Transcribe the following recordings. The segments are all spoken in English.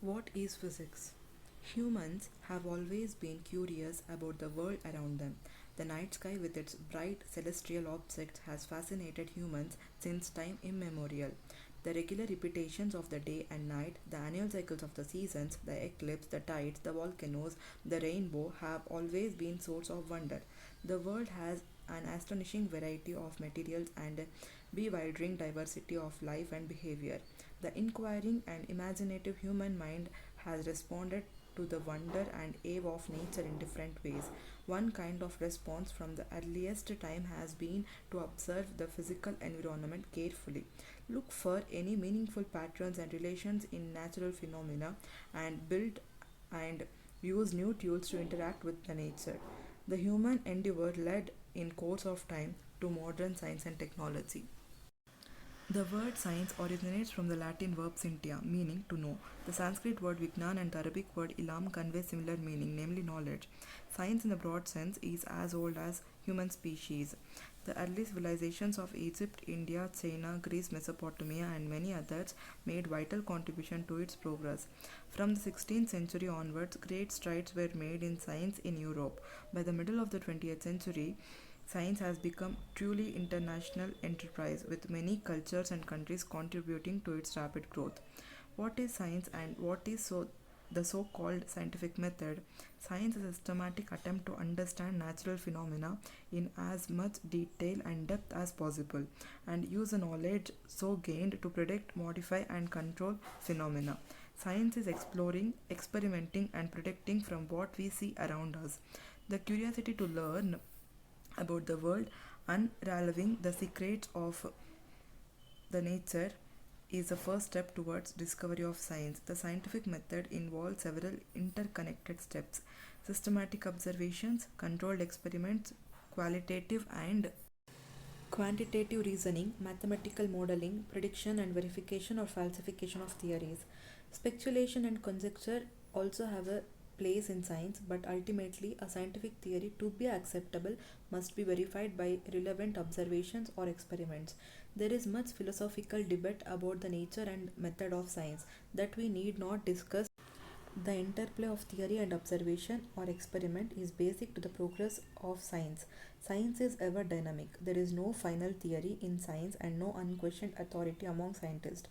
What is physics? Humans have always been curious about the world around them. The night sky with its bright celestial objects has fascinated humans since time immemorial. The regular repetitions of the day and night, the annual cycles of the seasons, the eclipse, the tides, the volcanoes, the rainbow have always been source of wonder. The world has an astonishing variety of materials and a bewildering diversity of life and behavior. The inquiring and imaginative human mind has responded to the wonder and awe of nature in different ways. One kind of response from the earliest time has been to observe the physical environment carefully, look for any meaningful patterns and relations in natural phenomena, and build and use new tools to interact with the nature. The human endeavor led in course of time to modern science and technology. The word science originates from the Latin verb scientia, meaning to know. The Sanskrit word Vignan and the Arabic word ilam convey similar meaning, namely knowledge. Science in the broad sense is as old as human species. The early civilizations of Egypt, India, China, Greece, Mesopotamia, and many others made vital contribution to its progress. From the 16th century onwards, great strides were made in science in Europe. By the middle of the 20th century, science has become truly international enterprise with many cultures and countries contributing to its rapid growth. What is science and what is the so-called scientific method? Science is a systematic attempt to understand natural phenomena in as much detail and depth as possible and use the knowledge so gained to predict, modify and control phenomena. Science is exploring, experimenting and predicting from what we see around us. The curiosity to learn about the world, unraveling the secrets of the nature is the first step towards discovery of science. The scientific method involves several interconnected steps: systematic observations, controlled experiments, qualitative and quantitative reasoning, mathematical modeling, prediction and verification or falsification of theories. Speculation and conjecture also have a place in science, but ultimately, a scientific theory to be acceptable must be verified by relevant observations or experiments. There is much philosophical debate about the nature and method of science that we need not discuss. The interplay of theory and observation or experiment is basic to the progress of science. Science is ever dynamic. There is no final theory in science and no unquestioned authority among scientists.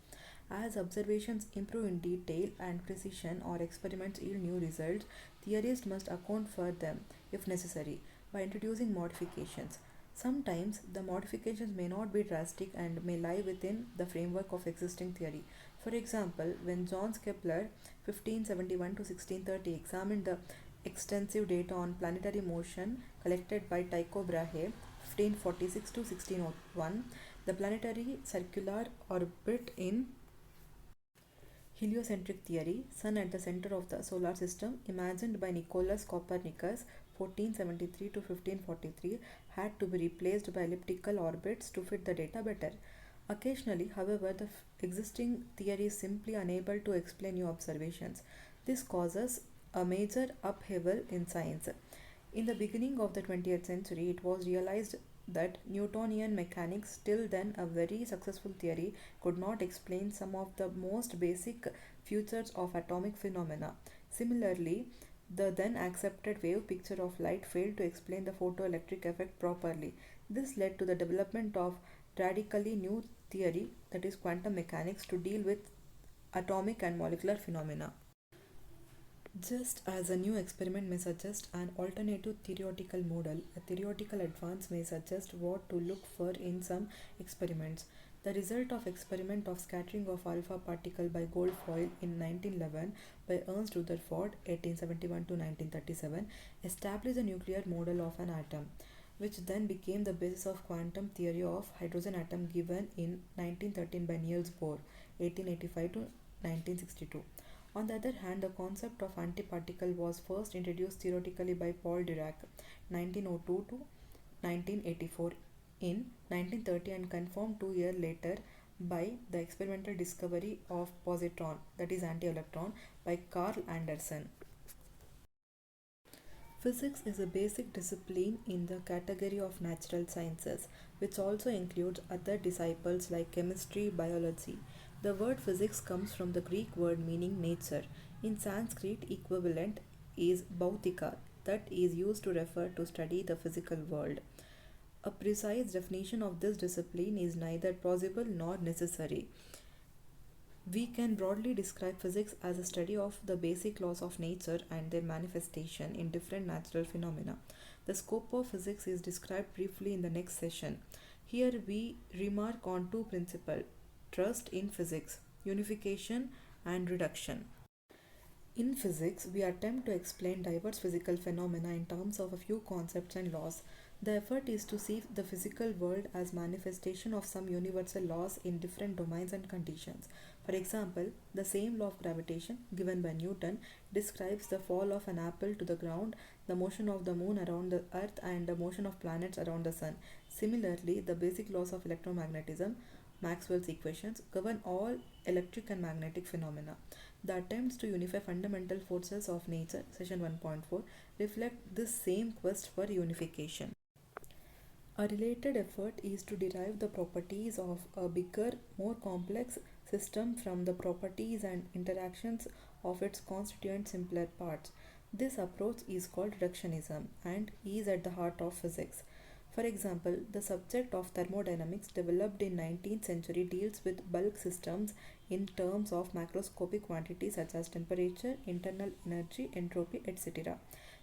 As observations improve in detail and precision or experiments yield new results, theorists must account for them, if necessary, by introducing modifications. Sometimes the modifications may not be drastic and may lie within the framework of existing theory. For example, when Johannes Kepler 1571 to 1630 examined the extensive data on planetary motion collected by Tycho Brahe 1546 to 1601, the planetary circular orbit in heliocentric theory, Sun at the center of the solar system, imagined by Nicolaus Copernicus 1473 to 1543, had to be replaced by elliptical orbits to fit the data better. Occasionally, however, the existing theory is simply unable to explain new observations. This causes a major upheaval in science. In the beginning of the 20th century, it was realized that Newtonian mechanics, still then a very successful theory, could not explain some of the most basic features of atomic phenomena. Similarly, the then accepted wave picture of light failed to explain the photoelectric effect properly. This led to the development of radically new theory, that is quantum mechanics, to deal with atomic and molecular phenomena. Just as a new experiment may suggest an alternative theoretical model, a theoretical advance may suggest what to look for in some experiments. The result of experiment of scattering of alpha particle by gold foil in 1911 by Ernst Rutherford 1871 to 1937 established a nuclear model of an atom, which then became the basis of quantum theory of hydrogen atom given in 1913 by Niels Bohr 1885 to 1962. On the other hand, the concept of antiparticle was first introduced theoretically by Paul Dirac 1902 to 1984 in 1930 and confirmed 2 years later by the experimental discovery of positron, that is anti-electron, by Carl Anderson. Physics is a basic discipline in the category of natural sciences, which also includes other disciplines like chemistry, biology. The word physics comes from the Greek word meaning nature. In Sanskrit, equivalent is bhautika, that is used to refer to study the physical world. A precise definition of this discipline is neither possible nor necessary. We can broadly describe physics as a study of the basic laws of nature and their manifestation in different natural phenomena. The scope of physics is described briefly in the next session. Here we remark on two principles: trust in physics, unification, and reduction. In physics, we attempt to explain diverse physical phenomena in terms of a few concepts and laws. The effort is to see the physical world as manifestation of some universal laws in different domains and conditions. For example, the same law of gravitation given by Newton describes the fall of an apple to the ground, the motion of the moon around the earth, and the motion of planets around the sun. Similarly, the basic laws of electromagnetism, Maxwell's equations, govern all electric and magnetic phenomena. The attempts to unify fundamental forces of nature, session 1.4, reflect this same quest for unification. A related effort is to derive the properties of a bigger, more complex system from the properties and interactions of its constituent simpler parts. This approach is called reductionism and is at the heart of physics. For example, the subject of thermodynamics developed in 19th century deals with bulk systems in terms of macroscopic quantities such as temperature, internal energy, entropy, etc.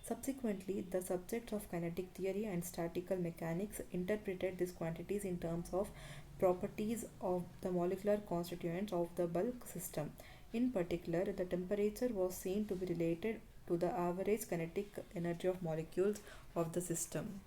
Subsequently, the subjects of kinetic theory and statical mechanics interpreted these quantities in terms of properties of the molecular constituents of the bulk system. In particular, the temperature was seen to be related to the average kinetic energy of molecules of the system.